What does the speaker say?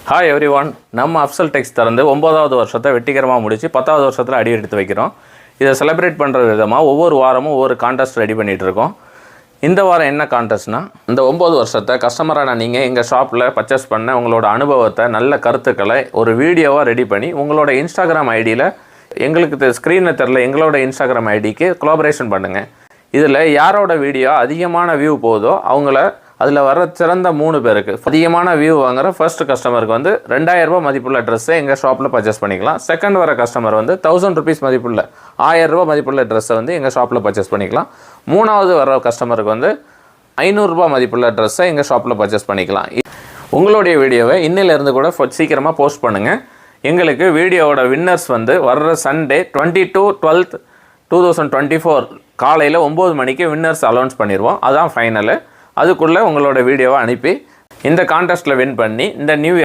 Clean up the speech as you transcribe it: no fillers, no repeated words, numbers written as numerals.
Hi every one. நம்ம அப்சல் டெக்ஸ் திறந்து 9வது வருஷத்தை வெற்றிகரமாக முடிச்சு 10வது வருஷத்தில் அடி எடுத்து வைக்கிறோம். இதை செலிப்ரேட் பண்ணுற விதமாக ஒவ்வொரு வாரமும் ஒவ்வொரு கான்டெஸ்ட் ரெடி பண்ணிகிட்ருக்கோம். இந்த வாரம் என்ன கான்டெஸ்ட்னா, இந்த 9 வருஷத்தை கஸ்டமரான நீங்கள் எங்கள் ஷாப்பில் பர்ச்சேஸ் பண்ண உங்களோட அனுபவத்தை, நல்ல கருத்துக்களை ஒரு வீடியோவாக ரெடி பண்ணி உங்களோட இன்ஸ்டாகிராம் ஐடியில், எங்களுக்கு ஸ்க்ரீனில் தெரில எங்களோட இன்ஸ்டாகிராம் ஐடிக்கு கொலாபரேஷன் பண்ணுங்கள். இதில் யாரோட வீடியோ அதிகமான வியூ போதோ அவங்கள அதில் வர சிறந்த 3 பேருக்கு அதிகமான வியூ வாங்குகிற ஃபர்ஸ்ட் கஸ்டமருக்கு வந்து 2000 ரூபா மதிப்புள்ள ட்ரெஸ்ஸை எங்கள் ஷாப்பில் பர்ச்சேஸ் பண்ணிக்கலாம். செகண்ட் வர கஸ்டமர் வந்து 1000 ருபீஸ் மதிப்புள்ள 1000 ரூபா மதிப்புள்ள ட்ரெஸ்ஸை வந்து எங்கள் ஷாப்பில் பர்ச்சேஸ் பண்ணிக்கலாம். 3வது வர கஸ்டமருக்கு வந்து 500 ரூபா மதிப்புள்ள ட்ரெஸ்ஸை எங்கள் ஷாப்பில் பர்ச்சேஸ் பண்ணிக்கலாம். உங்களுடைய வீடியோவை இன்னிலேருந்து கூட சீக்கிரமாக போஸ்ட் பண்ணுங்கள். எங்களுக்கு வீடியோவோட வின்னர்ஸ் வந்து வர்ற சண்டே 22/12/2024 காலையில் 9 மணிக்கு வின்னர்ஸ் அனௌன்ஸ் பண்ணிடுவோம். அதுதான் ஃபைனலு. அதுக்குள்ளே உங்களோட வீடியோவை அனுப்பி இந்த கான்டெஸ்ட்டில் வின் பண்ணி இந்த நியூ